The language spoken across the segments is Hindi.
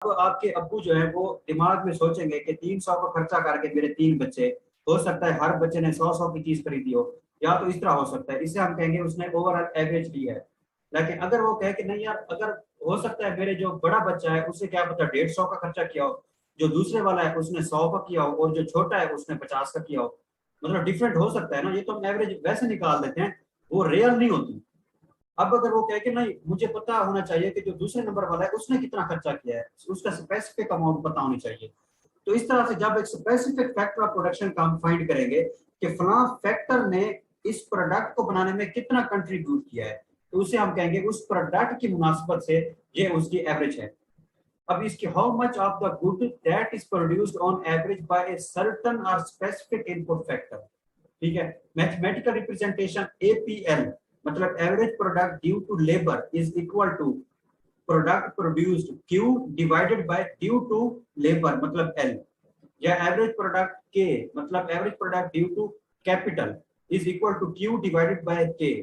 तो आपके अब्बू जो है वो दिमाग में सोचेंगे कि 300 का खर्चा करके मेरे 3 बच्चे, हो सकता है हर बच्चे ने 100 की चीज खरीदी हो, या तो इस तरह हो सकता है, इससे हम कहेंगे उसने ओवरऑल एवरेज ली है। लेकिन अगर वो कहे कि नहीं यार, अगर हो सकता है मेरे जो बड़ा बच्चा है उससे क्या पता 150 का खर्चा किया हो, जो दूसरे वाला है उसने 100 का किया हो, और जो छोटा है उसने 50 का किया हो, मतलब डिफरेंट हो सकता है ना, ये तो हम एवरेज वैसे निकाल देते हैं, वो रियल नहीं होती। अब अगर वो कहे कि नहीं मुझे पता होना चाहिए कि जो दूसरे नंबर वाला है उसने कितना खर्चा किया है, उसका स्पेसिफिक अमाउंट पता होनी चाहिए। तो इस तरह से जब एक स्पेसिफिक फैक्टर ऑफ प्रोडक्शन का हम फाइंड करेंगे कि फला फैक्टर ने इस प्रोडक्ट को बनाने में कितना कंट्रीब्यूट किया है, तो उसे हम कहेंगे उस प्रोडक्ट की मुनासिबत से ये उसकी एवरेज है। अब इसकी how much of the good that is produced on average by a certain और स्पेसिफिक इनपुट फैक्टर। ठीक है, मैथमेटिकल रिप्रेजेंटेशन एपीएल मतलब average product due to labour is equal to product produced Q divided by due to labour मतलब L, या एवरेज प्रोडक्ट K मतलब average product due to capital is equal to Q divided by K।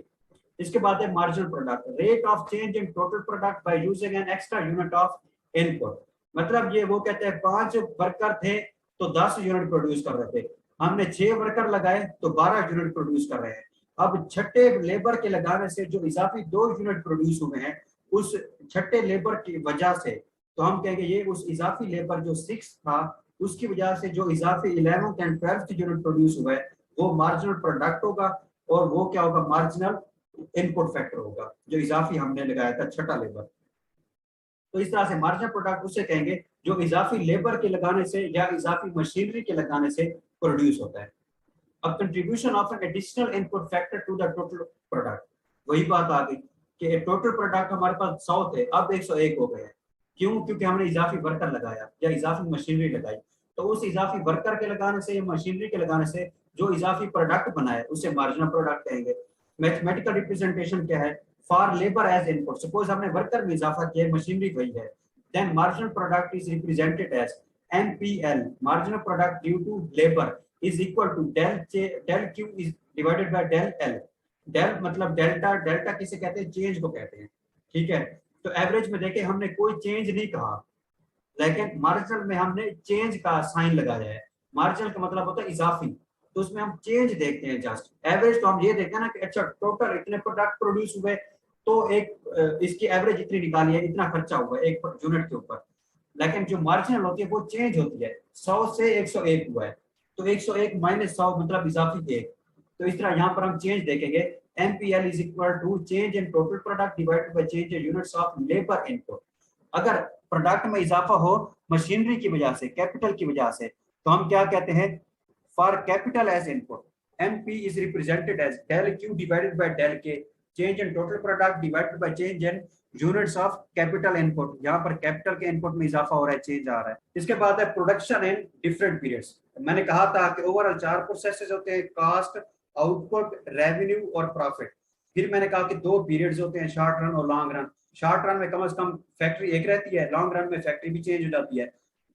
इसके बाद है marginal product rate of change in total product by using an extra unit of input. मतलब ये वो कहते हैं 5 वर्कर थे तो 10 यूनिट प्रोड्यूस कर रहे थे, हमने 6 वर्कर लगाए तो 12 यूनिट प्रोड्यूस कर रहे हैं। अब छठे लेबर के लगाने से जो इजाफी 2 यूनिट प्रोड्यूस हुए हैं उस छठे लेबर की वजह से, तो हम कहेंगे ये उस इजाफी लेबर जो 6 था उसकी वजह से जो इजाफी 11th and 12th unit produce हुआ है वो मार्जिनल प्रोडक्ट होगा, और वो क्या होगा मार्जिनल इनपुट फैक्टर होगा जो इजाफी हमने लगाया था छठा लेबर। तो इस तरह से मार्जिनल प्रोडक्ट उसे कहेंगे जो इजाफी लेबर के लगाने से या इजाफी मशीनरी के लगाने से प्रोड्यूस होता है। अब contribution of an additional input factor to the total product, वही बात आ गई कि टोटल प्रोडक्ट हमारे पास 100 थे अब 101 हो गए हैं। क्यों? क्योंकि हमने इजाफी वर्कर लगाया या इजाफी मशीनरी लगाई। तो उस इजाफी वर्कर के लगाने से या मशीनरी के लगाने से जो इजाफी प्रोडक्ट बना है उसे मार्जिनल प्रोडक्ट कहेंगे। मैथमेटिकल रिप्रेजेंटेशन क्या है? For labour as input, suppose हमने वर्कर में इजाफा किया, मशीनरी वही है, then marginal product is represented as MPL, marginal product due to labour is equal to del Q is divided by del L। del मतलब डेल्टा, डेल्टा किसे कहते हैं? चेंज को कहते हैं। ठीक है, तो एवरेज में देखें हमने कोई चेंज नहीं कहा, लेकिन मार्जिनल में हमने चेंज का साइन लगाया है। मार्जिनल का मतलब होता है इजाफी, तो उसमें हम चेंज देखते हैं। जस्ट एवरेज तो हम ये देखते हैं ना कि अच्छा टोटल इतने प्रोडक्ट प्रोड्यूस हुए तो एक इसकी एवरेज इतनी निकाली है, इतना खर्चा हुआ एक यूनिट के ऊपर। लेकिन जो मार्जिनल होती है वो चेंज होती है, 100 से 101 हुआ है तो 101 माइनस 100 मतलब इजाफी 1। तो इस तरह यहाँ पर हम चेंज देखेंगे, MPL is equal to change in total product divided by change in units of labour input. अगर प्रोडक्ट में इजाफा हो मशीनरी की वजह से, कैपिटल की वजह से, तो हम क्या कहते हैं? For capital as input MP is represented as del Q divided by del K, change in total product divided by change in units of capital input. यहाँ पर कैपिटल के इनपुट में इजाफा हो रहा है, चेंज आ रहा है। इसके बाद है प्रोडक्शन इन डिफरेंट पीरियड्स। मैंने कहा था कि ओवरऑल 4 प्रोसेसेस होते हैं, कास्ट, आउटपुट, रेवेन्यू और प्रॉफिट। फिर मैंने कहा कि 2 पीरियड्स होते हैं, शॉर्ट रन और लॉन्ग रन। शॉर्ट रन में कम से कम फैक्ट्री एक रहती है, लॉन्ग रन में फैक्ट्री भी चेंज हो जाती है।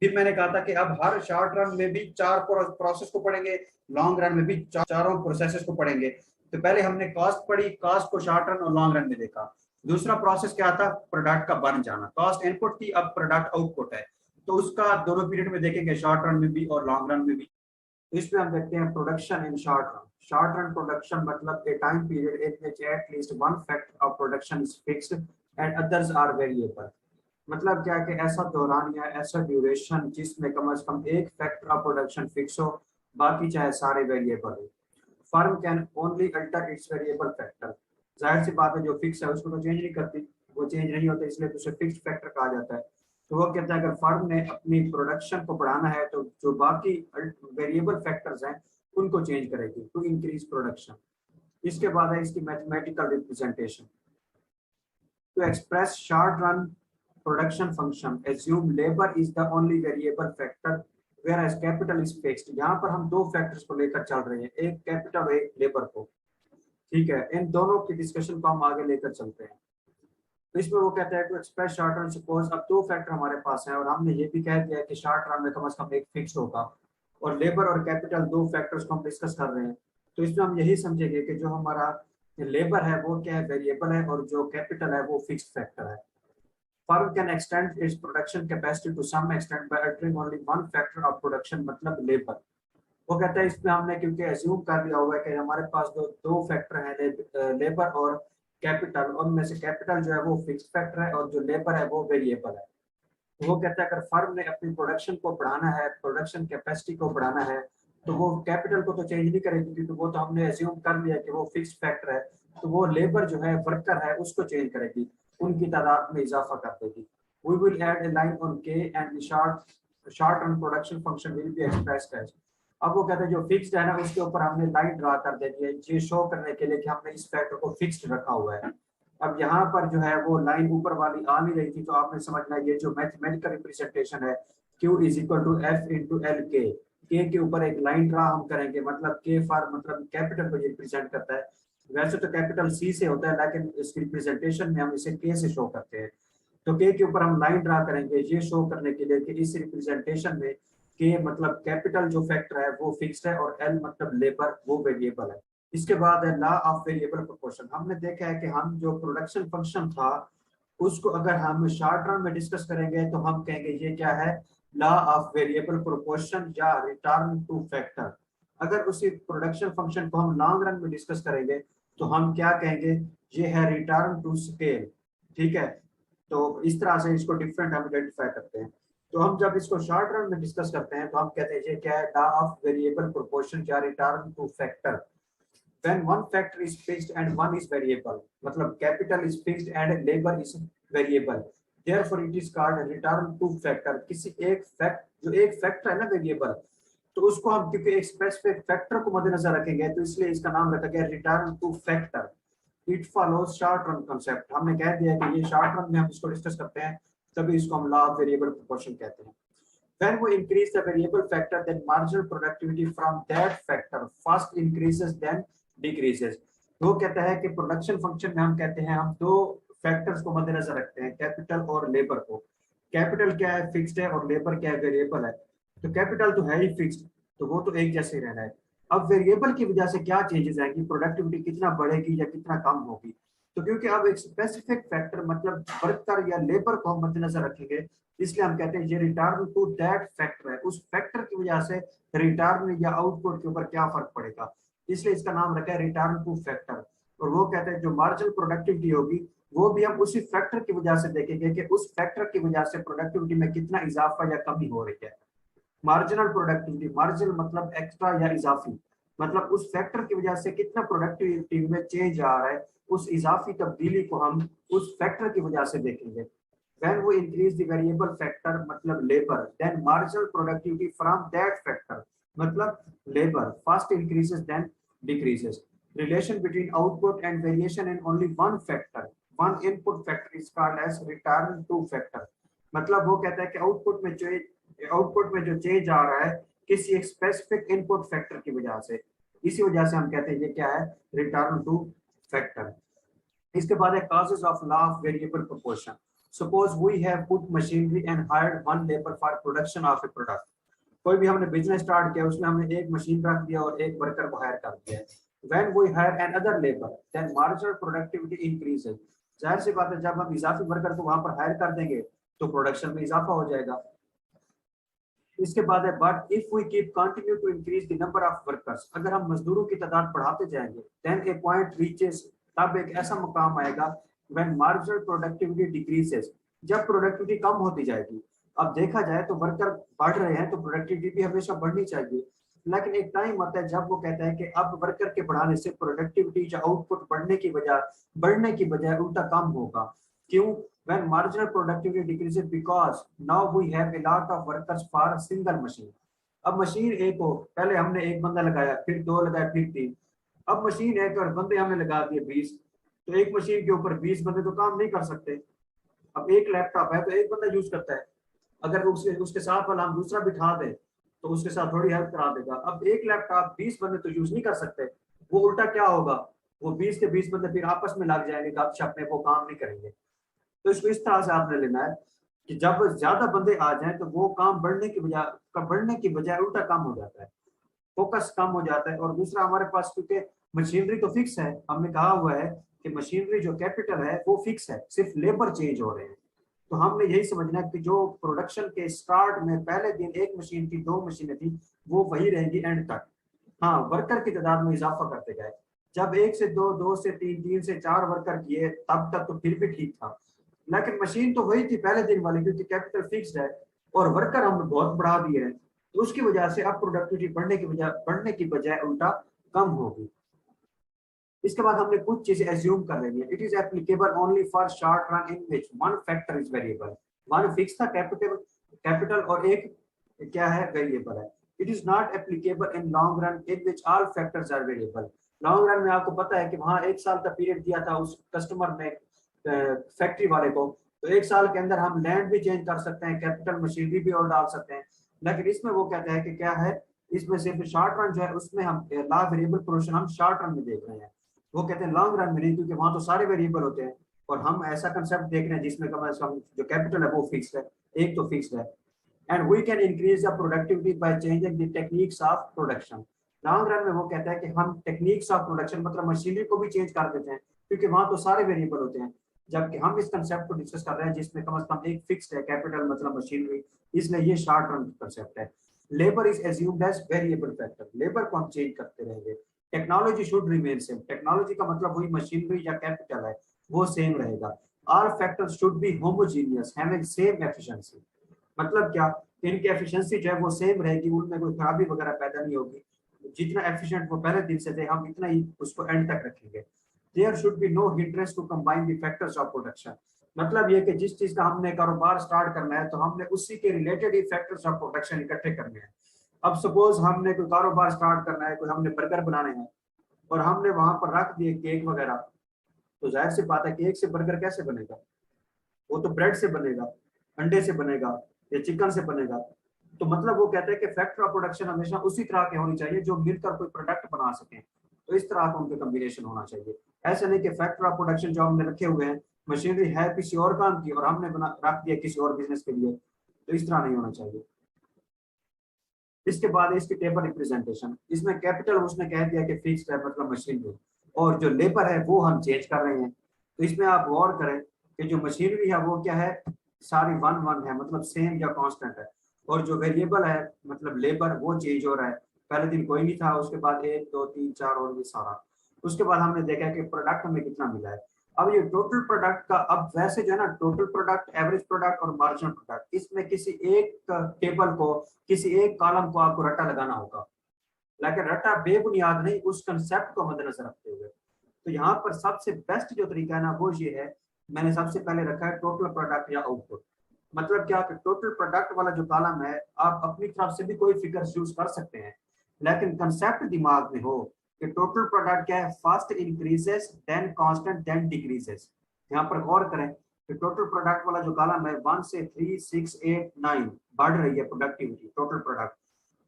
फिर मैंने कहा था कि अब हर शॉर्ट रन में भी 4 प्रोसेस को पढ़ेंगे, लॉन्ग रन में भी चारों प्रोसेसेस को पढ़ेंगे। तो पहले हमने कॉस्ट पढ़ी, कॉस्ट को शॉर्ट रन और लॉन्ग रन में देखा। दूसरा प्रोसेस क्या था? प्रोडक्ट का बन जाना, कॉस्ट इनपुट थी, अब प्रोडक्ट आउटपुट है, तो उसका दोनों पीरियड में देखेंगे, शॉर्ट रन में भी और लॉन्ग रन में भी। तो इसमें हम देखते हैं production in short run. Short run production मतलब a time period in which at least one factor of production is fixed and others are variable. मतलब क्या कि ऐसा दौरान या ऐसा ड्यूरेशन जिसमें कम से कम एक फैक्टर ऑफ प्रोडक्शन फिक्स हो, बाकी चाहे सारे वेरिएबल हो। Firm can only alter it's variable factor, जाहिर सी बात है जो फिक्स है उसको तो चेंज नहीं करती, वो चेंज नहीं होता, इसलिए उसे फिक्स्ड फैक्टर कहा जाता है। तो वो कहता है अगर फर्म ने अपनी प्रोडक्शन को बढ़ाना है तो जो बाकी वेरिएबल फैक्टर्स हैं उनको चेंज करेगी टू इंक्रीज प्रोडक्शन। इसके बाद है इसकी mathematical representation. To express short run production function assume labour is the only variable factor whereas capital is fixed. यहाँ पर हम 2 फैक्टर्स को लेकर चल रहे हैं, एक कैपिटल एक लेबर को। ठीक है, इन दोनों की डिस्कशन को हम आगे लेकर चलते हैं। तो इसमें वो कहता है to express short run, suppose अब 2 फैक्टर हमारे पास हैं और हमने ये भी कह दिया कि शॉर्ट रन में कम से कम एक फिक्स होगा, और लेबर और कैपिटल 2 फैक्टर्स को हम डिस्कस कर रहे हैं। तो इसमें हम यही समझेंगे कि जो हमारा लेबर है वो क्या है? वेरिएबल है, और जो कैपिटल है वो फिक्स्ड फैक्टर है। firm can extend its production capacity to some extent by altering only one factor of production, मतलब लेबर। वो कहता है इसमें हमने क्योंकि एज्यूम कर लिया हुआ है कि हमारे पास दो फैक्टर हैं, लेबर और कैपिटल, और उनमें से कैपिटल जो है वो फिक्स फैक्टर है और जो लेबर है वो वेरिएबल है। वो कहता है अगर फर्म ने अपनी प्रोडक्शन को बढ़ाना है, प्रोडक्शन कैपेसिटी को बढ़ाना है, तो वो कैपिटल को तो चेंज नहीं करेगी क्योंकि वो तो हमने एज्यूम कर लिया कि वो फिक्स फैक्टर है। तो वो लेबर जो है, वर्कर है, उसको चेंज करेगी, उनकी तादाद में इजाफा कर देगी। We will add a line on K and short run production function will be expressed as. अब वो कहते हैं जो फिक्स्ड है ना, उसके ऊपर हमने लाइन ड्रा कर देती है ये शो करने के लिए कि हमने इस फैक्टर को फिक्स्ड रखा हुआ है। अब यहाँ पर जो है वो लाइन ऊपर वाली आ नहीं रही थी, तो आपने समझना ये जो मैथमेटिकल रिप्रेजेंटेशन है Q is equal to F into L K के ऊपर एक लाइन ड्रा हम करेंगे, मतलब के फॉर मतलब कैपिटल को रिप्रेजेंट करता है। वैसे तो कैपिटल C से होता है, लेकिन इसकी रिप्रेजेंटेशन में हम इसे K से शो करते हैं। तो K के ऊपर हम लाइन ड्रा करेंगे ये शो करने के लिए कि इस रिप्रेजेंटेशन में K मतलब कैपिटल जो फैक्टर है वो फिक्स्ड है और L मतलब लेबर वो वेरिएबल है। इसके बाद है लॉ ऑफ वेरिएबल प्रोपोर्शन। हमने देखा है कि हम जो प्रोडक्शन फंक्शन था उसको अगर हम शॉर्ट रन में डिस्कस करेंगे तो हम कहेंगे ये क्या है, लॉ ऑफ वेरिएबल प्रोपोर्शन या रिटर्न टू फैक्टर। अगर उसी प्रोडक्शन फंक्शन को हम लॉन्ग रन में डिस्कस करेंगे तो हम क्या कहेंगे, ये है रिटर्न टू स्केल। ठीक है, तो इस तरह से इसको डिफरेंट हम आइडेंटिफाई करते हैं। तो हम जब इसको शॉर्ट रन में डिस्कस करते हैं तो हम कहते हैं ये क्या है, लॉ ऑफ वेरिएबल प्रोपोर्शन या return two factor. when one factor is fixed and one is variable, मतलब capital is fixed and labor is variable, therefore it is called return to factor। किसी एक फैक्ट जो एक फैक्टर है ना वेरिएबल, तो उसको हम क्योंकि एक स्पेसिफिक फैक्टर को मद्देनजर रखेंगे तो इसलिए इसका नाम रखा गया return two factor. It follows short run concept. हमने कह दिया कि ये शॉर्ट रन में हम इसको डिस्कस करते हैं, तभी इसको हम लॉ ऑफ वेरिएबल प्रोपोर्शन कहते हैं। When we increase the variable factor, then marginal productivity from that factor first increases then decreases। वो कहता है कि प्रोडक्शन फंक्शन में हम कहते हैं हम दो फैक्टर्स को मद्देनजर रखते हैं, कैपिटल और लेबर को। कैपिटल क्या है, फिक्स्ड है, और लेबर क्या है, वेरिएबल है। तो कैपिटल तो है ही फिक्स्ड, तो वो तो एक जैसे ही रहना है। अब वेरिएबल की वजह से क्या चेंजेस आएंगी, प्रोडक्टिविटी कितना बढ़ेगी या कितना कम होगी। तो क्योंकि अब एक स्पेसिफिक फैक्टर मतलब वर्कर या लेबर को हम मद्देनजर रखेंगे, इसलिए हम कहते हैं ये रिटर्न टू दैट फैक्टर है। उस फैक्टर की वजह से रिटर्न या आउटपुट के ऊपर क्या फर्क पड़ेगा, इसलिए इसका नाम रखा है रिटर्न टू फैक्टर। और वो कहते हैं जो मार्जिनल प्रोडक्टिविटी होगी वो भी हम उसी फैक्टर की वजह से देखेंगे कि उस फैक्टर की वजह से प्रोडक्टिविटी में कितना इजाफा या कमी हो रही है। मार्जिनल प्रोडक्टिविटी, मार्जिनल मतलब एक्स्ट्रा या इजाफी, मतलब उस फैक्टर की वजह से कितना प्रोडक्टिविटी में चेंज आ रहा है, उस इजाफी तब्दीली को हम उस फैक्टर की वजह से देखेंगे। When we increase the variable factor मतलब labor, then marginal productivity from that factor मतलब labor first increases then decreases। Relation between output and variation in only one factor, one input factor is called as return to factor। मतलब वो कहता है कि आउटपुट में जो चेंज आ रहा है किसी एक स्पेसिफिक इनपुट फैक्टर की वजह से, इसी वजह से हम कहते हैं ये क्या है, रिटर्न टू फैक्टर। इसके बाद है causes of law of variable proportion। Suppose we have put machinery and hired one labor for production of a product। कोई भी हमने बिजनेस स्टार्ट किया, उसमें हमने एक मशीन रख दिया और एक वर्कर को हायर कर दिया। When we hire another labor, then marginal productivity increases। जाहिर सी बात है जब हम इजाफी वर्कर को वहां पर हायर कर देंगे तो प्रोडक्शन में इजाफा हो जाएगा। इसके बाद है but if we keep continue to increase the number of workers, अगर हम मजदूरों की तादाद बढ़ाते जाएंगे, देन ए पॉइंट रीचेस, तब एक ऐसा मुकाम आएगा व्हेन मार्जिनल प्रोडक्टिविटी डिक्रीजेस, जब प्रोडक्टिविटी कम होती जाएगी। अब देखा जाए तो वर्कर बढ़ रहे हैं तो प्रोडक्टिविटी भी हमेशा बढ़नी चाहिए, लेकिन एक टाइम आता है जब वो कहता है कि अब वर्कर के बढ़ाने से प्रोडक्टिविटी या आउटपुट बढ़ने की बजाय उल्टा कम होगा। क्यों? when marginal productivity decreases because now we have a lot of workers for a single machine। अब मशीन एक हो, पहले हमने एक बंदा लगाया, फिर दो लगाया, फिर तीन, अब मशीन एक और बंदे हमने लगा दिए 20, तो एक मशीन के ऊपर 20 बंदे तो काम नहीं कर सकते। अब एक लैपटॉप है तो एक बंदा यूज करता है, अगर उसके साथ वाला हम दूसरा बिठा दें तो उसके साथ थोड़ी हेल्प करा देगा। अब एक लैपटॉप 20 बंदे तो यूज नहीं कर सकते, वो उल्टा क्या होगा, वो 20 के 20 बंदे फिर आपस में लग जाएंगे, गपशप में वो काम नहीं करेंगे। तो इसको इस तरह से आपने लेना है कि जब ज्यादा बंदे आ जाएं तो वो काम बढ़ने की बजाय उल्टा काम हो जाता है, फोकस कम हो जाता है। और दूसरा हमारे पास क्योंकि मशीनरी तो फिक्स है, हमने कहा हुआ है कि मशीनरी जो कैपिटल है वो फिक्स है, सिर्फ लेबर चेंज हो रहे हैं। तो हमने यही समझना है कि जो प्रोडक्शन के स्टार्ट में पहले दिन एक मशीन थी, 2 मशीनें थी, वो वही रहेंगी एंड तक। हाँ, वर्कर की तादाद में इजाफा करते गए, जब 1 से 2, 2 से 3, 3 से 4 वर्कर किए तब तक तो फिर भी ठीक था, लेकिन मशीन तो वही थी पहले दिन वाली, क्योंकि कैपिटल फिक्स्ड है और वर्कर हमने बहुत बढ़ा दिए हैं, तो उसकी वजह से अब प्रोडक्टिविटी बढ़ने की बजाय उल्टा कम होगी। इसके बाद हमने कुछ चीजें एज्यूम कर लेनी है। It is applicable only for short run in which one factor is variable. One fix था कैपिटल और एक क्या है, वेरिएबल है। It is not applicable in long run in which all factors are variable. Long run में आपको पता है कि वहां 1 साल का पीरियड दिया था उस कस्टमर ने फैक्ट्री वाले को, तो 1 साल के अंदर हम लैंड भी चेंज कर सकते हैं, कैपिटल मशीनरी भी और डाल सकते हैं। लेकिन इसमें वो कहता है कि क्या है, इसमें सिर्फ शॉर्ट रन जो है उसमें हम ला वेरिएबल पोर्शन हम शॉर्ट रन में देख रहे हैं, वो कहते हैं लॉन्ग रन में नहीं, क्योंकि वहां तो सारे वेरिएबल होते हैं और हम ऐसा कंसेप्ट देख रहे हैं जिसमें कम से कम जो कैपिटल है वो फिक्स्ड है, एक तो फिक्स्ड है। And we can increase the productivity by changing the techniques of production. Long run में वो कहता है कि हम टेक्निक्स ऑफ प्रोडक्शन मतलब मशीनरी को भी चेंज कर देते हैं, क्योंकि वहां तो सारे वेरिएबल होते हैं, जबकि हम इस कंसेप्ट को डिस्कस कर रहे हैं जिसमें कम से कम एक फिक्स्ड है, कैपिटल मतलब मशीनरी, इसलिए ये शॉर्ट रन कंसेप्ट है। Labour is assumed as variable factor, labour को हम चेंज करते रहेंगे। Technology should remain same, technology का मतलब वही मशीनरी या कैपिटल है वो सेम रहेगा। All factors should be homogeneous having same efficiency, मतलब क्या, इनकी एफिशिएंसी जो है वो सेम रहेगी, उनमें कोई खराबी वगैरह पैदा नहीं होगी, जितना एफिशिएंट वो पहले दिन से थे हम इतना ही उसको एंड तक रखेंगे। There should be no hindrance to combine the factors of production, मतलब ये कि जिस चीज का हमने कारोबार स्टार्ट करना है तो हमने उसी के related he factors of production इकट्ठे करने हैं। अब सपोज हमने कोई कारोबार स्टार्ट करना है, कोई हमने बर्गर बनाने हैं और हमने वहां पर रख दिए केक वगैरह, तो जाहिर सी बात है केक से बर्गर कैसे बनेगा, वो तो ब्रेड से बनेगा, अंडे से बनेगा या चिकन से बनेगा। तो मतलब वो कहते हैं कि फैक्टर ऑफ प्रोडक्शन हमेशा उसी तरह के होनी चाहिए जो मिलकर कोई प्रोडक्ट बना सकें, तो इस तरह का उनके कॉम्बिनेशन होना चाहिए। ऐसा नहीं कि फैक्टर ऑफ प्रोडक्शन जो हमने रखे हुए हैं मशीनरी है किसी और काम की और हमने बना रख दिया किसी और बिजनेस के लिए, तो इस तरह नहीं होना चाहिए। इसके बाद इसकी टेबल रिप्रेजेंटेशन, इसमें कैपिटल उसने कह दिया कि फिक्स्ड है मतलब मशीनरी, और जो लेबर है वो हम चेंज कर रहे हैं। तो इसमें आप गौर करें कि जो मशीनरी है वो क्या है, सारी 1 1 है मतलब सेम या कांस्टेंट है, और जो वेरिएबल है मतलब लेबर वो चेंज हो रहा है। पहले दिन कोई नहीं था, उसके बाद 1 2 3 4 और ये सारा। उसके बाद हमने देखा कि प्रोडक्ट हमें कितना मिला है। अब ये टोटल प्रोडक्ट का, अब वैसे जो है ना टोटल प्रोडक्ट, एवरेज प्रोडक्ट और मार्जिनल प्रोडक्ट, इसमें किसी एक टेबल को, किसी एक कॉलम को आपको रट्टा लगाना होगा, लेकिन रट्टा बेबुनियाद नहीं, उस कंसेप्ट को मद्देनजर रखते हुए। तो यहाँ पर सबसे बेस्ट जो तरीका है ना वो ये है, मैंने सबसे पहले रखा है टोटल प्रोडक्ट या आउटपुट। मतलब क्या कि टोटल प्रोडक्ट वाला जो कॉलम है आप अपनी तरफ से भी कोई फिगर यूज कर सकते हैं, लेकिन कंसेप्ट दिमाग में हो कि टोटल प्रोडक्ट क्या है, first increases then constant then decreases. यहाँ पर गौर करें कि टोटल प्रोडक्ट वाला जो कॉलम है 1 से 3 6 8 9 बढ़ रही है प्रोडक्टिविटी टोटल प्रोडक्ट,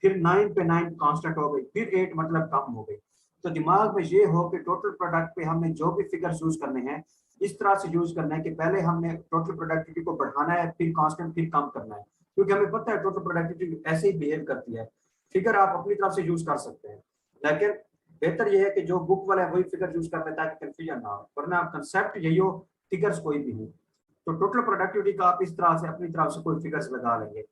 फिर 9 पे 9 कांस्टेंट हो गई, फिर 8 मतलब कम हो गई। तो दिमाग में ये हो कि टोटल प्रोडक्ट पे हमने जो भी फिगर्स यूज करने हैं इस तरह से यूज करना है कि पहले हमने टोटल प्रोडक्टिविटी को बढ़ाना है, फिर कांस्टेंट, फिर कम करना है, क्योंकि हमें पता है टोटल प्रोडक्टिविटी ऐसे ही बिहेव करती है। फिगर आप अपनी तरफ से यूज कर सकते हैं, लेकिन बेहतर यह है कि जो बुक वाला है वही फिगर यूज कर लेता है ताकि कंफ्यूजन ना हो, वरना आप कंसेप्ट यही हो, फिगर्स कोई भी हो। तो टोटल प्रोडक्टिविटी का आप इस तरह से अपनी तरफ से कोई फिगर्स लगा लेंगे।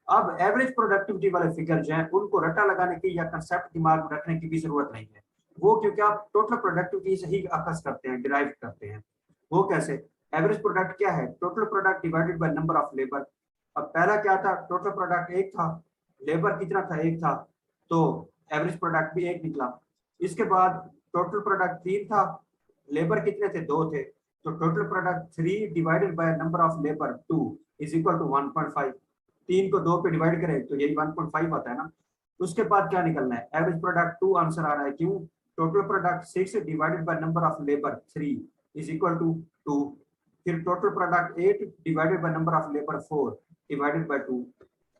अब एवरेज प्रोडक्टिविटी वाले फिगर जो है उनको रट्टा लगाने की या कंसेप्ट दिमाग में रखने की भी जरूरत नहीं है, वो क्योंकि आप टोटल प्रोडक्टिविटी से ही अखज करते हैं, डिराइव करते हैं। वो कैसे, एवरेज प्रोडक्ट क्या है, total product divided by number of labour. अब पहला क्या था, टोटल प्रोडक्ट 1 था, लेबर कितना था 1 था, तो एवरेज प्रोडक्ट भी 1 निकला। इसके बाद टोटल प्रोडक्ट 3 था, लेबर कितने थे 2 थे, तो total product 3 divided by number of labour 2 is equal to 1.5। 3 को 2 पे डिवाइड करें तो यही 1.5 आता है ना। उसके बाद क्या निकलना है, एवरेज प्रोडक्ट 2 आंसर आ रहा है, क्यों, total product 6 divided by number of labour 3 is equal to 2। फिर total product 8 divided by number of labour 4 divided by 2।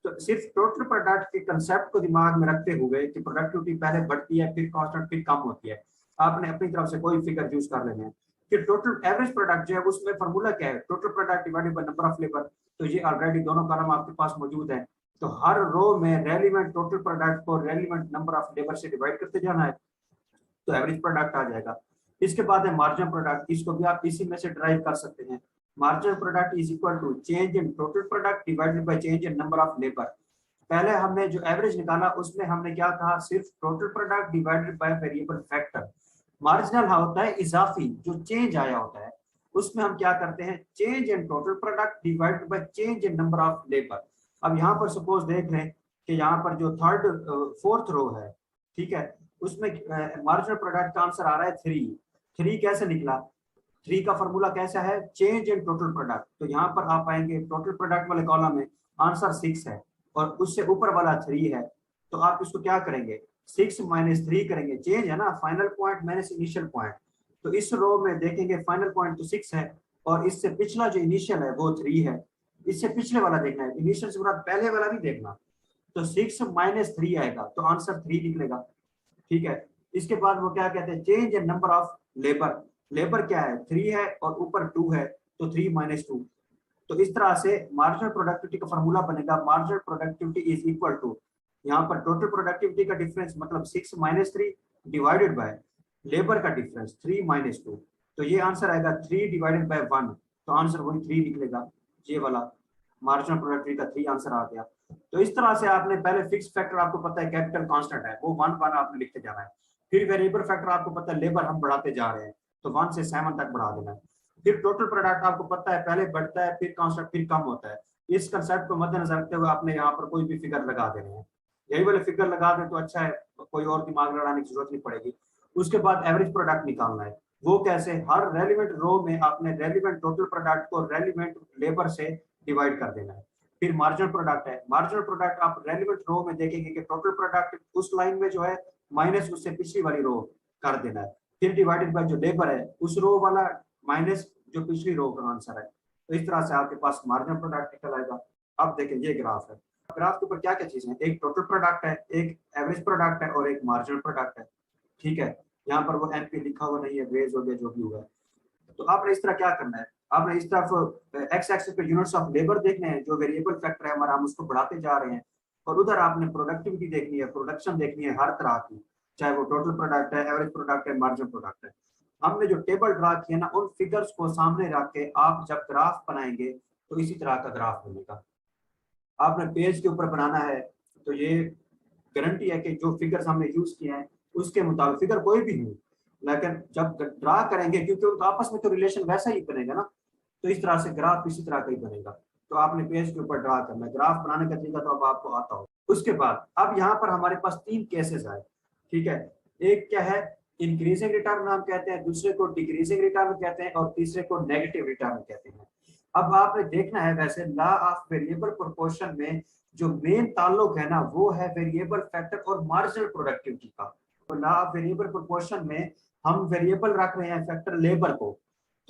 तो सिर्फ टोटल प्रोडक्ट के कंसेप्ट को दिमाग में रखते हुए कि प्रोडक्टिविटी पहले बढ़ती है फिर कांस्टेंट फिर कम होती है, आपने अपनी तरफ से कोई फिगर यूज कर लेने हैं। फिर टोटल एवरेज प्रोडक्ट जो है उसमें फॉर्मूला क्या है, total product divided by number of labour, तो ये ऑलरेडी दोनों कॉलम आपके पास मौजूद है। तो हर रो में रेलिवेंट टोटल प्रोडक्ट को रेलिवेंट नंबर ऑफ लेबर से डिवाइड करते जाना है, तो एवरेज प्रोडक्ट आ जाएगा। इसके बाद है मार्जिन प्रोडक्ट, इसको भी आप इसी में से ड्राइव कर सकते हैं। Marginal product is equal to change in total product divided by change in number of labour. पहले हमने जो एवरेज निकाला उसमें हमने क्या कहा, सिर्फ total product divided by variable factor. Marginal होता है इजाफी, जो चेंज आया होता है, उसमें हम क्या करते हैं, change in total product divided by change in number of labour. अब यहाँ पर सपोज देख लें कि यहाँ पर जो फोर्थ रो है, ठीक है, उसमें मार्जिनल प्रोडक्ट का आंसर आ रहा है 3। 3 कैसे निकला, 3 का फॉर्मूला कैसा है, चेंज इन टोटल प्रोडक्ट। तो यहाँ पर आप आएंगे टोटल प्रोडक्ट वाले कॉलम में आंसर 6 है और उससे ऊपर वाला 3 है, तो आप इसको क्या करेंगे, 6 - 3 करेंगे, चेंज है ना, final point minus initial point. तो इस रो में देखेंगे फाइनल पॉइंट तो 6 है और इससे पिछला जो इनिशियल है वो 3 है, इससे पिछले वाला देखना है, इनिशियल से पूरा पहले वाला नहीं देखना। तो 6 - 3 आएगा तो आंसर 3 निकलेगा, ठीक है। इसके बाद वो क्या कहते हैं, change in number of labour. Labour क्या है, 3 है और ऊपर 2 है, तो 3 - 2। तो इस तरह से मार्जिनल प्रोडक्टिविटी का फॉर्मूला बनेगा, marginal productivity is equal to, यहाँ पर टोटल प्रोडक्टिविटी का डिफरेंस मतलब 6 - 3 डिवाइडेड बाय लेबर का डिफरेंस 3 - 2। तो ये आंसर आएगा 3 डिवाइडेड बाय 1, तो आंसर वही 3 निकलेगा, ये वाला मार्जिनल प्रोडक्टिविटी का 3 आंसर आ गया। तो इस तरह से आपने पहले फिक्स फैक्टर आपको पता है कैपिटल कांस्टेंट है, वो 1 आपने लिखते जाना है। फिर वेरिएबल फैक्टर आपको पता है लेबर हम बढ़ाते जा रहे हैं, तो 1 से 7 तक बढ़ा देना है। फिर टोटल प्रोडक्ट आपको पता है पहले बढ़ता है फिर कांस्टेंट फिर कम होता है। इस कंसेप्ट को मद्देनजर रखते हुए आपने यहाँ पर कोई भी फिगर लगा देने हैं, यही वाले फिगर लगा दें तो अच्छा है, कोई और दिमाग लड़ाने की जरूरत नहीं पड़ेगी। उसके बाद एवरेज प्रोडक्ट निकालना है, वो कैसे, हर रेलिवेंट रो में आपने रेलिवेंट टोटल प्रोडक्ट को रेलिवेंट लेबर से डिवाइड कर देना है। फिर मार्जिनल प्रोडक्ट है, मार्जिनल प्रोडक्ट आप रेलिवेंट रो में देखेंगे कि टोटल प्रोडक्ट उस लाइन में जो है माइनस उससे पिछली वाली रो कर देना है। फिर डिवाइडेड बाय जो लेबर है उस रो वाला माइनस जो पिछली रो का आंसर है। तो इस तरह से आपके पास मार्जिनल प्रोडक्ट निकल आएगा। अब देखें ये ग्राफ है, ग्राफ के ऊपर क्या क्या चीजें हैं, एक टोटल प्रोडक्ट है, एक एवरेज प्रोडक्ट है और एक मार्जिनल प्रोडक्ट है, ठीक है। यहाँ पर वो एमपी लिखा हुआ नहीं है, वेज हो गया जो भी हुआ है। तो आपने इस तरह क्या करना है, आपने इस तरफ एक्स एक्सिस पे यूनिट्स ऑफ लेबर देखने हैं, जो वेरिएबल फैक्टर है हमारा हम उसको बढ़ाते जा रहे हैं, और उधर आपने प्रोडक्टिविटी देखनी है, प्रोडक्शन देखनी है हर तरह की, चाहे वो टोटल प्रोडक्ट है, एवरेज प्रोडक्ट है, मार्जिनल प्रोडक्ट है। हमने जो टेबल ड्रा किया ना, उन फिगर्स को सामने रख के आप जब ग्राफ बनाएंगे तो इसी तरह का ग्राफ बनेगा। आपने पेज के ऊपर बनाना है तो ये गारंटी है कि जो फिगर्स हमने यूज किए हैं उसके मुताबिक, फिगर कोई भी हो, लेकिन जब ड्रा करेंगे क्योंकि उनका आपस में तो रिलेशन वैसा ही बनेगा ना, तो इस तरह से ग्राफ इसी तरह का ही बनेगा। तो आपने पेज के ऊपर ड्रा करना है, ग्राफ बनाने का तरीका तो अब आपको आता हो। उसके बाद अब यहाँ पर हमारे पास 3 केसेस आए, ठीक है। एक क्या है, इंक्रीजिंग रिटर्न हम कहते हैं, दूसरे को डिक्रीजिंग रिटर्न कहते हैं और तीसरे को नेगेटिव रिटर्न कहते हैं। अब आपने देखना है, वैसे लॉ ऑफ वेरिएबल प्रोपोर्शन में जो मेन ताल्लुक है ना वो है वेरिएबल फैक्टर और मार्जिनल प्रोडक्टिविटी का। तो लॉ ऑफ वेरिएबल प्रोपोर्शन में हम वेरिएबल रख रहे हैं फैक्टर लेबर को,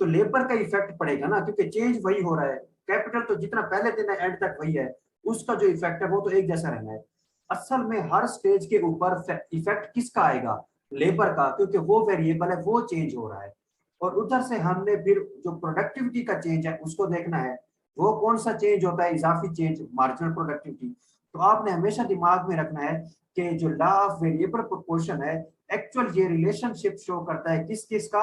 तो लेबर का इफेक्ट पड़ेगा ना, क्योंकि चेंज वही हो रहा है, कैपिटल तो जितना पहले दिन है एंड तक वही है, उसका जो इफेक्ट है वो तो एक जैसा रहना है। असल में हर स्टेज के ऊपर इफेक्ट किसका आएगा, लेबर का, क्योंकि वो वेरिएबल है, वो चेंज हो रहा है। और उधर से हमने फिर जो प्रोडक्टिविटी का चेंज है उसको देखना है, वो कौन सा चेंज होता है, इजाफी चेंज, मार्जिनल प्रोडक्टिविटी। तो आपने हमेशा दिमाग में रखना है कि जो लॉ ऑफ वेरिएबल प्रोपोर्शन है, एक्चुअल ये रिलेशनशिप शो करता है किस किस का,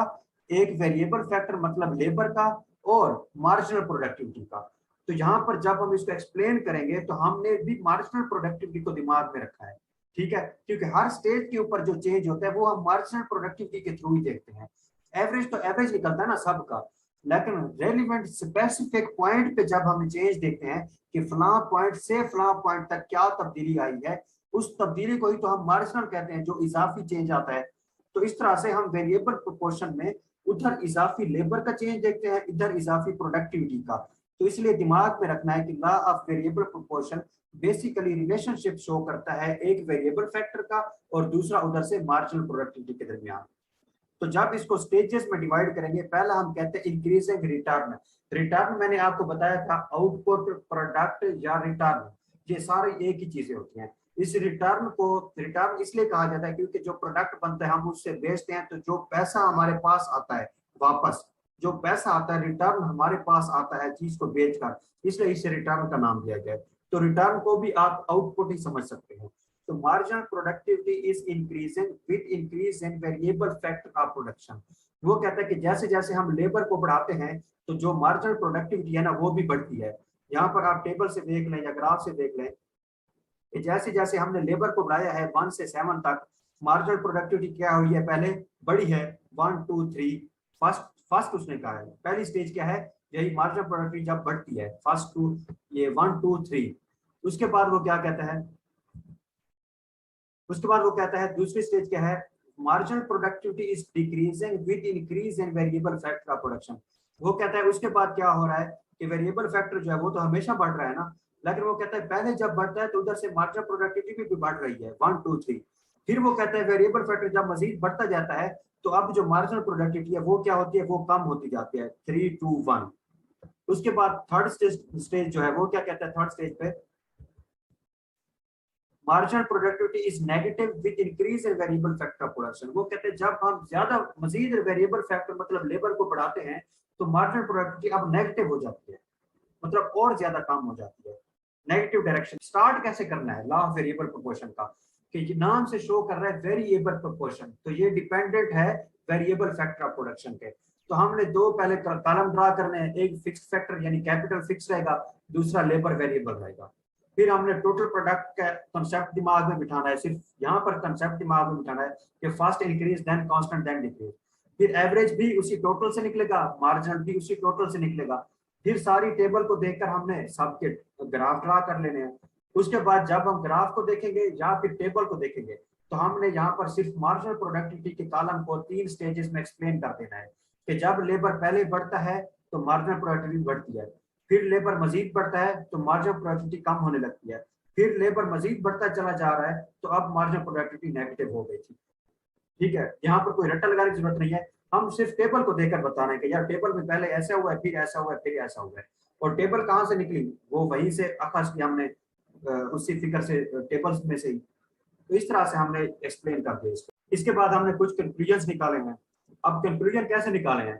एक वेरिएबल फैक्टर मतलब लेबर का और मार्जिनल प्रोडक्टिविटी का। तो यहाँ पर जब हम इसको एक्सप्लेन करेंगे तो हमने भी मार्जिनल प्रोडक्टिविटी को दिमाग में रखा है, ठीक है, क्योंकि हर स्टेज के ऊपर जो चेंज होता है वो हम मार्जिनल प्रोडक्टिविटी के थ्रू ही देखते हैं। एवरेज तो एवरेज निकलता है ना सबका, लेकिन रेलिवेंट स्पेसिफिक पॉइंट पे जब हम चेंज देखते हैं कि फलां पॉइंट से फलां पॉइंट तक क्या तब्दीली आई है, उस तब्दीली को ही तो हम मार्जिनल कहते हैं, जो इजाफी चेंज आता है। तो इस तरह से हम वेरिएबल प्रोपोर्शन में उधर इजाफी लेबर का चेंज देखते हैं, इधर इजाफी प्रोडक्टिविटी का। तो इसलिए दिमाग में रखना है कि law of variable proportion basically relationship show करता है एक वेरिएबल फैक्टर का और दूसरा उधर से मार्जिनल प्रोडक्टिविटी के दरमियान। तो जब इसको स्टेजेस में डिवाइड करेंगे, पहला हम कहते हैं इंक्रीजिंग रिटर्न। रिटर्न मैंने आपको बताया था आउटपुट, प्रोडक्ट या रिटर्न, ये सारे एक ही चीजें होती हैं। इस रिटर्न को रिटर्न इसलिए कहा जाता है क्योंकि जो प्रोडक्ट बनता है हम उससे बेचते हैं, तो जो पैसा हमारे पास आता है वापस, जो पैसा आता है रिटर्न हमारे पास आता है चीज को बेचकर, इसलिए इसे रिटर्न का नाम दिया गया है। तो रिटर्न को भी आप आउटपुट ही समझ सकते हैं। तो marginal productivity is increasing with increase in variable factor of production. वो कहता है कि जैसे जैसे हम लेबर को बढ़ाते हैं तो जो मार्जिनल प्रोडक्टिविटी है ना वो भी बढ़ती है। यहाँ पर आप टेबल से देख लें या ग्राफ से देख लें कि जैसे जैसे हमने लेबर को बढ़ाया है 1 से 7 तक, मार्जिनल प्रोडक्टिविटी क्या हुई है, पहले बड़ी है 1 2 3, फर्स्ट फर्स्ट उसने कहा है पहली स्टेज क्या है, यही मार्जिनल प्रोडक्टिविटी जब बढ़ती है फर्स्ट टू ये 1 2 3। उसके बाद वो क्या कहता है, उसके बाद वो कहता है दूसरी स्टेज क्या है, marginal productivity is decreasing with increase in variable factor of production. वो कहता है उसके बाद क्या हो रहा है कि वेरिएबल फैक्टर जो है वो तो हमेशा बढ़ रहा है ना, लेकिन वो कहता है पहले जब बढ़ता है तो उधर से मार्जिनल प्रोडक्टिविटी भी बढ़ रही है 1 2 3। फिर वो कहता है वेरिएबल फैक्टर जब मजीद बढ़ता जाता है तो अब जो मार्जिनल प्रोडक्टिविटी है वो क्या होती है, वो कम होती जाती है 3 2 1। उसके बाद थर्ड स्टेज जो है वो क्या कहता है, थर्ड स्टेज पे marginal productivity is negative with increase in variable factor of production. वो कहते हैं जब हम ज्यादा मजीद वेरिएबल फैक्टर मतलब लेबर को बढ़ाते हैं तो मार्जिनल प्रोडक्टिविटी अब नेगेटिव हो जाती है, मतलब और ज्यादा कम हो जाती है, नेगेटिव डायरेक्शन। स्टार्ट कैसे करना है लॉ ऑफ वेरिएबल प्रोपोर्शन का, कि नाम से शो कर रहा है वेरिएबल प्रोपोर्शन, तो ये डिपेंडेंट है वेरिएबल फैक्टर ऑफ प्रोडक्शन के। तो हमने दो पहले कॉलम ड्रा करने हैं, एक फिक्स फैक्टर यानी कैपिटल फिक्स रहेगा, दूसरा लेबर वेरिएबल रहेगा। फिर हमने टोटल प्रोडक्ट का कंसेप्ट दिमाग में बिठाना है, सिर्फ यहाँ पर कंसेप्ट दिमाग में बिठाना है कि first increase then constant then decrease. फिर एवरेज भी उसी टोटल से निकलेगा, मार्जिनल भी उसी टोटल से निकलेगा। फिर सारी टेबल को देखकर हमने सबके ग्राफ ड्रा कर लेने हैं। उसके बाद जब हम ग्राफ को देखेंगे या फिर टेबल को देखेंगे तो हमने यहाँ पर सिर्फ मार्जिनल प्रोडक्टिविटी के कॉलम को 3 स्टेजेस में एक्सप्लेन कर देना है कि जब लेबर पहले बढ़ता है तो मार्जिनल प्रोडक्टिविटी बढ़ती है, फिर लेबर मजीद बढ़ता है तो मार्जिनल प्रोडक्टिविटी कम होने लगती है, फिर लेबर मजीद बढ़ता चला जा रहा है तो अब मार्जिनल प्रोडक्टिविटी नेगेटिव हो गई थी। ठीक है, यहाँ पर कोई रट्टा लगाने की जरूरत नहीं है, हम सिर्फ टेबल को देखकर बता रहे हैं कि यार टेबल में पहले ऐसा हुआ है फिर ऐसा हुआ है फिर ऐसा हुआ है। और टेबल कहाँ से निकली, वो वहीं से अखज की हमने उसी फिगर से टेबल्स में से ही, तो इस तरह से हमने एक्सप्लेन कर दिया इसको। इसके बाद हमने कुछ कंक्लूजन निकाले हैं। अब कंक्लूजन कैसे निकाले हैं,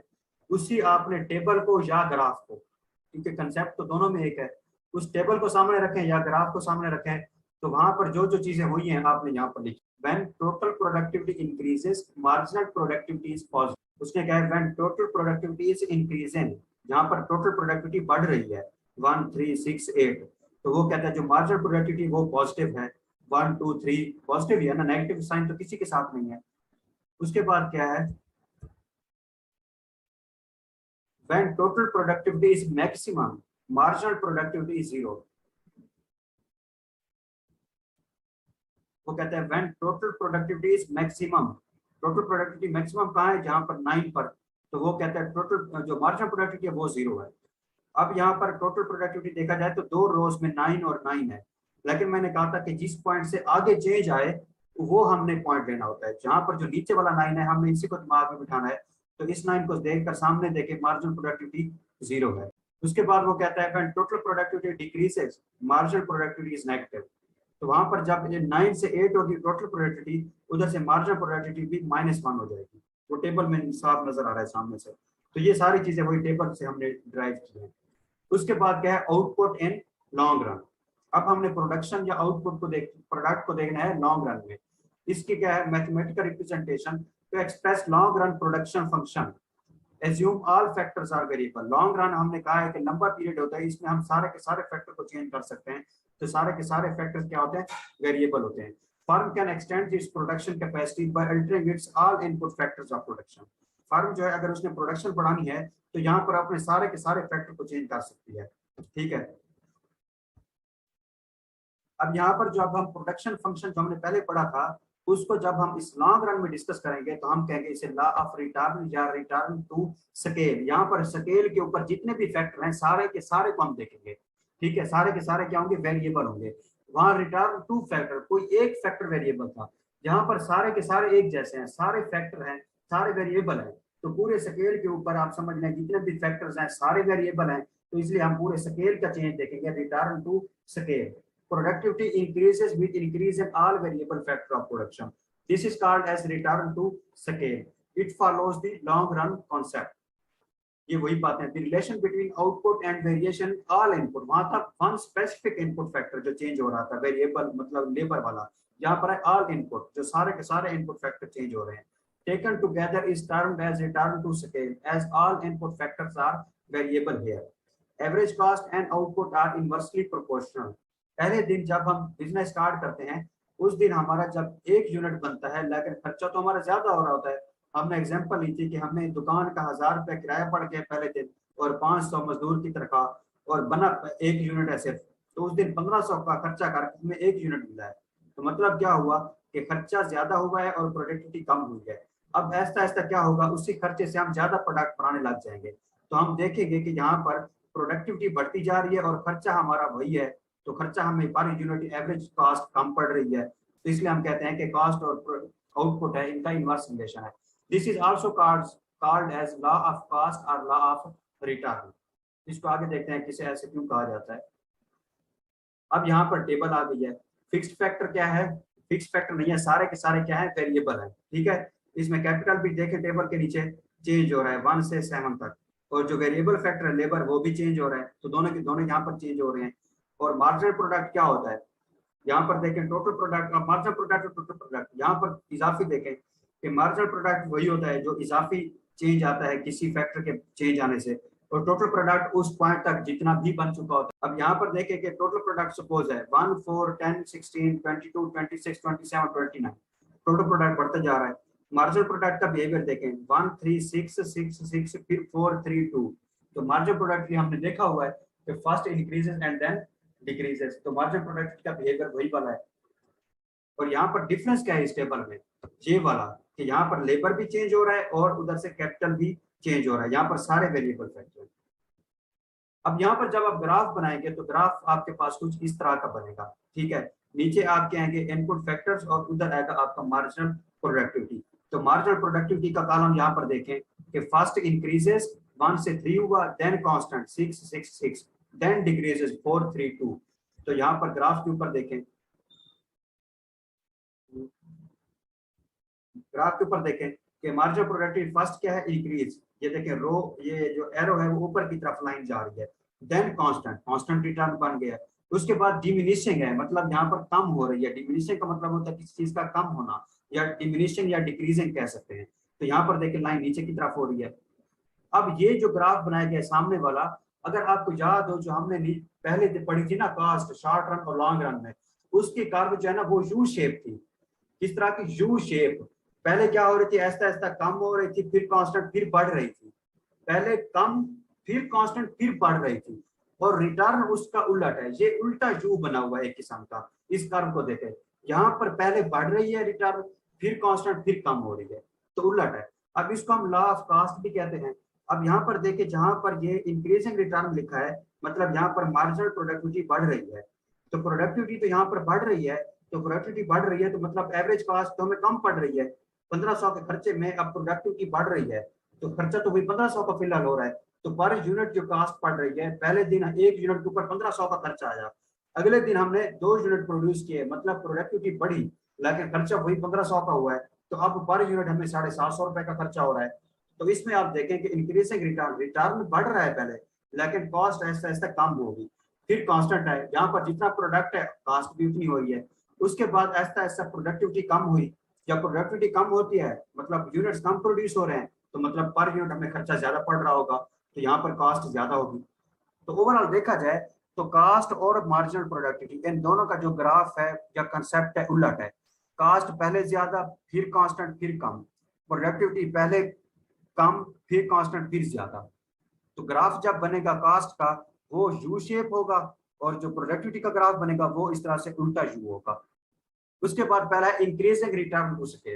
उसी आपने टेबल को या ग्राफ को, क्योंकि कंसेप्ट तो दोनों में एक है, उस टेबल को सामने रखें या ग्राफ को सामने रखें तो वहां पर जो जो चीजें हुई हैं आपने यहाँ पर लिखी। When total productivity increases, marginal productivity is positive. उसने कहा when total productivity is increasing, यहाँ पर total productivity बढ़ रही है 1 3 6 8, तो वो कहता है जो marginal productivity वो पॉजिटिव है 1 2 3, पॉजिटिव ही है ना, नेगेटिव साइन तो किसी के साथ नहीं है। उसके बाद क्या है, when total productivity is maximum, marginal productivity is 0. वो कहते हैं when total productivity is maximum, total productivity maximum कहाँ है, जहां पर 9 पर, तो वो कहता है टोटल जो marginal productivity है वो 0 है। अब यहाँ पर टोटल प्रोडक्टिविटी देखा जाए तो दो रोज में 9 और 9 है, लेकिन मैंने कहा था कि जिस पॉइंट से आगे चेंज आए वो हमने पॉइंट लेना होता है। जहां पर जो नीचे वाला 9 है हमने इसी को दिमाग में बिठाना है, तो इस 9 को देखकर सामने देखे मार्जिनल प्रोडक्टिविटी 0 है। उसके बाद वो कहता है when total productivity decreases, marginal productivity is negative, तो वहां पर जब ये 9 से 8 होगी टोटल प्रोडक्टिविटी, उधर से मार्जिनल प्रोडक्टिविटी भी -1 हो जाएगी। वो टेबल में साफ नजर आ रहा है सामने से, तो ये सारी चीजें वही टेबल से हमने ड्राइव की है। उसके बाद क्या है, आउटपुट इन लॉन्ग रन। अब हमने प्रोडक्शन या आउटपुट को प्रोडक्ट को देखना है लॉन्ग रन में। इसकी क्या है, mathematical representation to express long run production function assume all factors are variable. Long run हमने कहा है कि लंबा पीरियड होता है, इसमें हम सारे के सारे फैक्टर को चेंज कर सकते हैं, तो सारे के सारे फैक्टर क्या होते हैं, वेरिएबल होते हैं। Firm can extend its production capacity by altering its all input factors of production. Firm जो है अगर उसने प्रोडक्शन बढ़ानी है तो यहाँ पर अपने सारे के सारे फैक्टर को चेंज कर सकती है। ठीक है, अब यहाँ पर जो अब हम प्रोडक्शन फंक्शन जो हमने पहले पढ़ा था उसको जब हम इस लॉन्ग रन में डिस्कस करेंगे तो हम कहेंगे इसे लॉ ऑफ रिटर्न या रिटर्न टू स्केल। यहाँ पर स्केल के ऊपर जितने भी फैक्टर हैं सारे के सारे को हम देखेंगे। ठीक है, सारे के सारे क्या होंगे, वेरिएबल होंगे। वहां रिटर्न टू फैक्टर कोई एक फैक्टर वेरिएबल था, यहाँ पर सारे के सारे एक जैसे हैं, सारे फैक्टर हैं, सारे वेरिएबल हैं, तो पूरे स्केल के ऊपर आप समझ लें जितने भी फैक्टर्स हैं सारे वेरिएबल हैं, तो इसलिए हम पूरे स्केल का चेंज देखेंगे, return to scale. Productivity increases with increase in all variable factor of production. This is called as return to scale. It follows the long run concept. ये वही बात है, the relation between output and variation all input। वहां तक one specific input factor जो चेंज हो रहा था, वेरिएबल मतलब लेबर वाला, यहाँ पर है all input, जो सारे के सारे input factor चेंज हो रहे हैं। taken together is termed as return to scale, as all input factors are variable here. Average cost and output are inversely proportional. पहले दिन जब हम बिजनेस स्टार्ट करते हैं उस दिन हमारा जब 1 यूनिट बनता है लेकिन खर्चा तो हमारा ज्यादा हो रहा होता है। हमने एग्जांपल ली थी कि हमें दुकान का 1000 रुपये किराया पड़ गया पहले दिन और 500 मजदूर की तनख्वाह और बना 1 यूनिट है सिर्फ, तो उस दिन 1500 का खर्चा करके हमें 1 यूनिट मिला है। तो मतलब क्या हुआ कि खर्चा ज्यादा हुआ है और प्रोडक्टिविटी कम हुई है। अब ऐसा ऐसा क्या होगा, उसी खर्चे से हम ज्यादा प्रोडक्ट बनाने लग जाएंगे। तो हम देखेंगे कि यहाँ पर प्रोडक्टिविटी बढ़ती जा रही है और खर्चा हमारा वही है, तो खर्चा हमें पर यूनिट एवरेज कॉस्ट कम पड़ रही है। तो इसलिए हम कहते हैं कि कॉस्ट और आउटपुट है इनका इनवर्स रिलेशन है। This is also called as law of cost और लॉ ऑफ रिटर्न। इसको आगे देखते हैं किसे ऐसे क्यों कहा जाता है। अब यहाँ पर टेबल आ गई है। फिक्स्ड फैक्टर क्या है? फिक्स्ड फैक्टर नहीं है, सारे के सारे क्या है, वेरिएबल है। ठीक है, इसमें कैपिटल भी देखें टेबल के नीचे चेंज हो रहा है 1 से 7 तक, और जो वेरिएबल फैक्टर है लेबर वो भी चेंज हो रहा है, तो दोनों के दोनों यहाँ पर चेंज हो रहे हैं। और मार्जिनल प्रोडक्ट क्या होता है, यहाँ पर देखें टोटल प्रोडक्ट और मार्जिनल प्रोडक्ट और टोटल प्रोडक्ट। यहाँ पर इजाफी देखें कि मार्जिनल प्रोडक्ट वही होता है जो इजाफी चेंज आता है किसी फैक्टर के चेंज आने से, और टोटल प्रोडक्ट उस पॉइंट तक जितना भी बन चुका होता है। अब यहाँ पर देखें कि टोटल प्रोडक्ट सपोज है 1 4 10 16 22 26 27 29, टोटल प्रोडक्ट बढ़ता जा रहा है। मार्जिनल प्रोडक्ट का बिहेवियर देखें 1 3 6 6 6 फिर 4 3 2। तो मार्जिनल प्रोडक्ट भी हमने देखा हुआ है कि first increases and then decreases, तो मार्जिनल प्रोडक्ट का बिहेवियर वही वाला है। और यहाँ पर डिफरेंस क्या है इस टेबल में, ये वाला कि यहाँ पर लेबर भी चेंज हो रहा है और उधर से कैपिटल भी चेंज हो रहा है, यहाँ पर सारे वेरिएबल फैक्टर। अब यहाँ पर जब आप ग्राफ बनाएंगे तो ग्राफ आपके पास कुछ इस तरह का बनेगा। ठीक है, नीचे आपके आएंगे इनपुट फैक्टर्स और उधर आएगा आपका मार्जिनल प्रोडक्टिविटी। तो मार्जिनल प्रोडक्टिविटी का कॉलम यहाँ पर देखें कि फर्स्ट इंक्रीजेस 1 से 3 हुआ, देन कांस्टेंट 6 6 6, देन डिक्रीजेस 4 3 2। तो यहाँ पर ग्राफ के ऊपर देखें, ग्राफ के ऊपर देखें कि मार्जिनल प्रोडक्टिविटी फर्स्ट क्या है, इंक्रीज। ये देखें रो, ये जो एरो है वो ऊपर की तरफ लाइन जा रही है, देन कांस्टेंट, कांस्टेंट रिटर्न बन गया। उसके बाद डिमिनिशिंग है, मतलब यहाँ पर कम हो रही है। डिमिनिशिंग का मतलब होता है किसी चीज का कम होना, या डिमिनिशिंग या डिक्रीजिंग कह सकते हैं। तो यहाँ पर देखें लाइन नीचे की तरफ हो रही है। अब ये जो ग्राफ बनाया गया सामने वाला, अगर आपको याद हो जो हमने पहले पढ़ी थी ना कास्ट शॉर्ट रन और लॉन्ग रन में, उसकी कर्व जो है ना वो यू शेप थी। किस तरह की यू शेप, पहले क्या हो रही थी, ऐसा ऐसा कम हो रही थी, फिर कांस्टेंट, फिर बढ़ रही थी। पहले कम, फिर कांस्टेंट, फिर बढ़ रही थी। और रिटर्न उसका उलट है, ये उल्टा यू बना हुआ है एक किस्म का। इस कर्व को देखें, यहाँ पर पहले बढ़ रही है रिटर्न, फिर कांस्टेंट, फिर कम हो रही है, तो उलट है। अब इसको हम लॉ ऑफ कॉस्ट भी कहते हैं। अब यहाँ पर देखें जहां पर ये इंक्रीजिंग रिटर्न लिखा है, मतलब यहाँ पर मार्जिनल प्रोडक्टिविटी बढ़ रही है। तो प्रोडक्टिविटी तो यहाँ पर बढ़ रही है, तो प्रोडक्टिविटी बढ़ रही है तो मतलब एवरेज कॉस्ट तो हमें कम पड़ रही है। 1500 के खर्चे में अब प्रोडक्टिविटी बढ़ रही है, तो खर्चा तो वही 1500 का फिलहाल हो रहा है। तो पर यूनिट जो कॉस्ट पड़ रही है, पहले दिन 1 यूनिट के ऊपर 1500 का खर्चा आया, अगले दिन हमने 2 यूनिट प्रोड्यूस किए, मतलब प्रोडक्टिविटी बढ़ी लेकिन खर्चा वही 1500 का हुआ है। तो अब पर यूनिट हमें 750 रुपए का खर्चा हो रहा है। तो इसमें आप देखें कि इंक्रीजिंग रिटर्न, रिटर्न बढ़ रहा है पहले, लेकिन कॉस्ट ऐसा ऐसा कम होगी। फिर कांस्टेंट है, यहाँ पर जितना प्रोडक्ट है कॉस्ट भी उतनी हो रही है। उसके बाद ऐसा ऐसा प्रोडक्टिविटी कम हुई। जब प्रोडक्टिविटी कम होती है मतलब यूनिट्स कम प्रोड्यूस हो रहे हैं, तो मतलब पर यूनिट हमें खर्चा ज्यादा पड़ रहा होगा, तो यहाँ पर कॉस्ट ज्यादा होगी। तो ओवरऑल देखा जाए तो कॉस्ट और मार्जिनल प्रोडक्टिविटी इन दोनों का जो ग्राफ है या कंसेप्ट है उलट है। कॉस्ट पहले ज्यादा, फिर कांस्टेंट, फिर कम। प्रोडक्टिविटी पहले कम, फिर कांस्टेंट, फिर ज्यादा। तो ग्राफ जब बनेगा कॉस्ट का वो यू शेप होगा, और जो प्रोडक्टिविटी का ग्राफ बनेगा वो इस तरह से उल्टा यू होगा। उसके बाद पहला इंक्रीजिंग रिटर्न हो सके,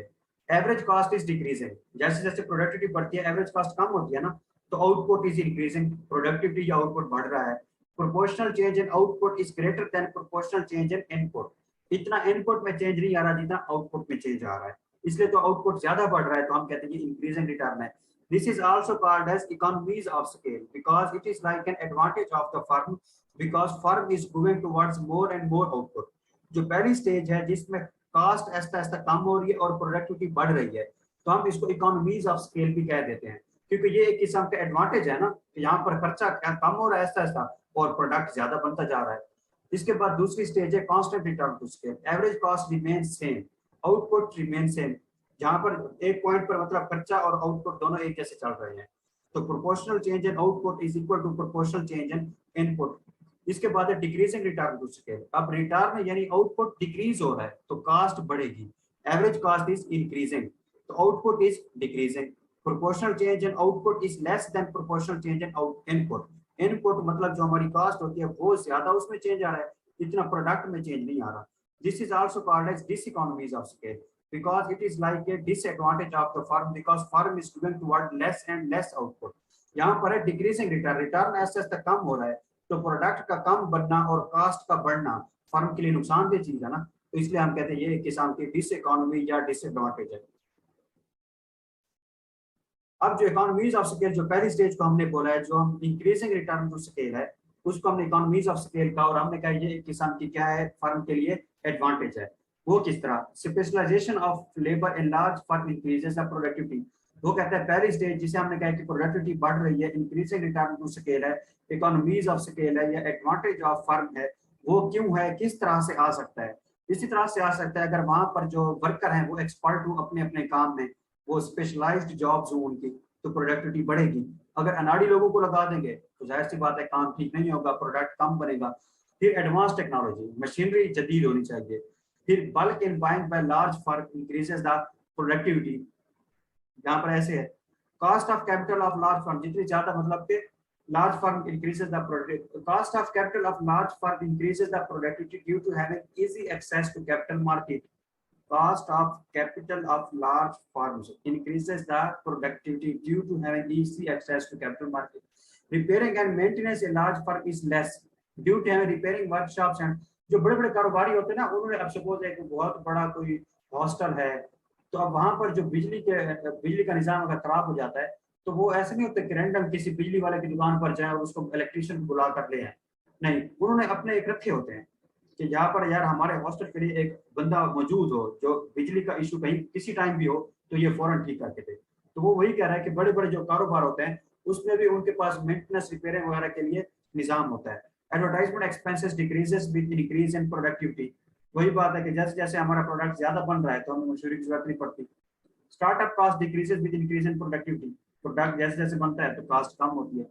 एवरेज कॉस्ट इज डिक्रीजिंग। जैसे जैसे प्रोडक्टिविटी बढ़ती है एवरेज कॉस्ट कम होती है ना, तो आउटपुट इज इंक्रीजिंग, प्रोडक्टिविटी या आउटपुट बढ़ रहा है। Proportional change in output is greater than proportional change in input. इतना इनपुट में चेंज नहीं आ रहा जितना आउटपुट में चेंज आ रहा है, इसलिए तो आउटपुट ज्यादा बढ़ रहा है, तो हम कहते हैं कि इंक्रीजिंग रिटर्न है। This is also called as economies of scale because it is like an advantage of the firm because firm is moving towards more and more output। जो पहली स्टेज है जिसमें कॉस्ट ऐसा ऐसा कम हो रही है और प्रोडक्टिविटी बढ़ रही है, तो हम इसको इकोनॉमीज ऑफ स्केल भी कह देते हैं, क्योंकि ये एक किस्म का एडवांटेज है ना कि यहाँ पर खर्चा कम हो रहा है ऐसा ऐसा और प्रोडक्ट ज्यादा बनता जा रहा है। इसके बाद दूसरी स्टेज है constant return to scale. Average cost remain same, output remain same, जहां पर एक पॉइंट पर मतलब खर्चा और आउटपुट दोनों एक जैसे चल रहे हैं। तो proportional change in output is equal to proportional change in input. इसके बाद है डिक्रीजिंग रिटर्न टू स्केल। अब रिटर्न यानी आउटपुट डिक्रीज हो रहा है तो कास्ट बढ़ेगी, एवरेज कास्ट इज इंक्रीजिंग तो output is decreasing. Proportional change in output is less than proportional change in input. Input मतलब जो हमारी कास्ट होती है वो ज्यादा उसमें चेंज आ रहा है, इतना प्रोडक्ट में चेंज नहीं आ रहा। This is also called as diseconomies of scale because it is like a disadvantage of the firm because firm is going toward less and less output। यहाँ पर है डिक्रीजिंग रिटर्न, रिटर्न ऐसे तक कम हो रहा है तो प्रोडक्ट का कम बनना और कास्ट का बढ़ना फर्म के लिए नुकसानदेह चीज है ना, तो इसलिए हम कहते हैं ये एक किस्म की डिसइकोनॉमी या डिसएडवांटेज है। अब जो इकोनॉमीज ऑफ स्केल जो पहली स्टेज को हमने बोला है, जो हम इंक्रीजिंग रिटर्न टू स्केल है उसको हमने इकोनॉमीज ऑफ स्केल का, और हमने कहा ये एक किस्म की क्या है फर्म के लिए एडवांटेज है। वो किस तरह? Specialisation of labour in large firm increases the productivity. वो कहता है पहली स्टेज जिसे हमने कहा कि प्रोडक्टिविटी बढ़ रही है, इंक्रीजिंग रिटर्न टू स्केल है, इकोनॉमीज ऑफ स्केल है या एडवांटेज ऑफ फर्म है, वो क्यों है, किस तरह से आ सकता है? इसी तरह से आ सकता है अगर वहां पर जो वर्कर हैं वो एक्सपर्ट हो अपने अपने काम में, वो स्पेशलाइज्ड जॉब्स हो उनकी, तो प्रोडक्टिविटी बढ़ेगी। अगर अनाड़ी लोगों को लगा देंगे तो जाहिर सी बात है काम ठीक नहीं होगा, प्रोडक्ट कम बनेगा। फिर एडवांस टेक्नोलॉजी, मशीनरी जदीद होनी चाहिए। फिर bulk in buying by large firm increases the productivity. यहाँ पर ऐसे है cost of capital of large firm, जितनी ज्यादा मतलब कि large firm increases the productivity, cost of capital of large firm increases the productivity due to having easy access to capital market. Cost of capital of large firms increases the productivity due to having easy access to capital market. Repairing and maintenance a large firm is less due to having repairing workshops and जो बड़े बड़े कारोबारी होते हैं ना, उन्होंने अब सपोज एक बहुत बड़ा कोई हॉस्टल है तो अब वहां पर जो बिजली का निजाम अगर खराब हो जाता है तो वो ऐसे नहीं होता कि रैंडम किसी बिजली वाले की दुकान पर जाए और उसको इलेक्ट्रिशियन बुला कर ले आए, नहीं, उन्होंने अपने एक रखे होते हैं कि यहाँ पर यार हमारे हॉस्टल के लिए एक बंदा मौजूद हो जो बिजली का इशू कहीं किसी टाइम भी हो तो ये फौरन ठीक करके दे। तो वो वही कह रहा है कि बड़े बड़े जो कारोबार होते हैं उसमें भी उनके पास मेंटेनेंस रिपेयरिंग वगैरह के लिए निजाम होता है। Advertisement expenses decreases with increase in productivity. वही बात है कि जैसे जैसे हमारा प्रोडक्ट ज्यादा बन रहा है तो हमें मशहूरी की जरूरत नहीं पड़ती। Startup cost decreases with increase in productivity. Product जैसे जैसे बनता है तो कॉस्ट कम होती है।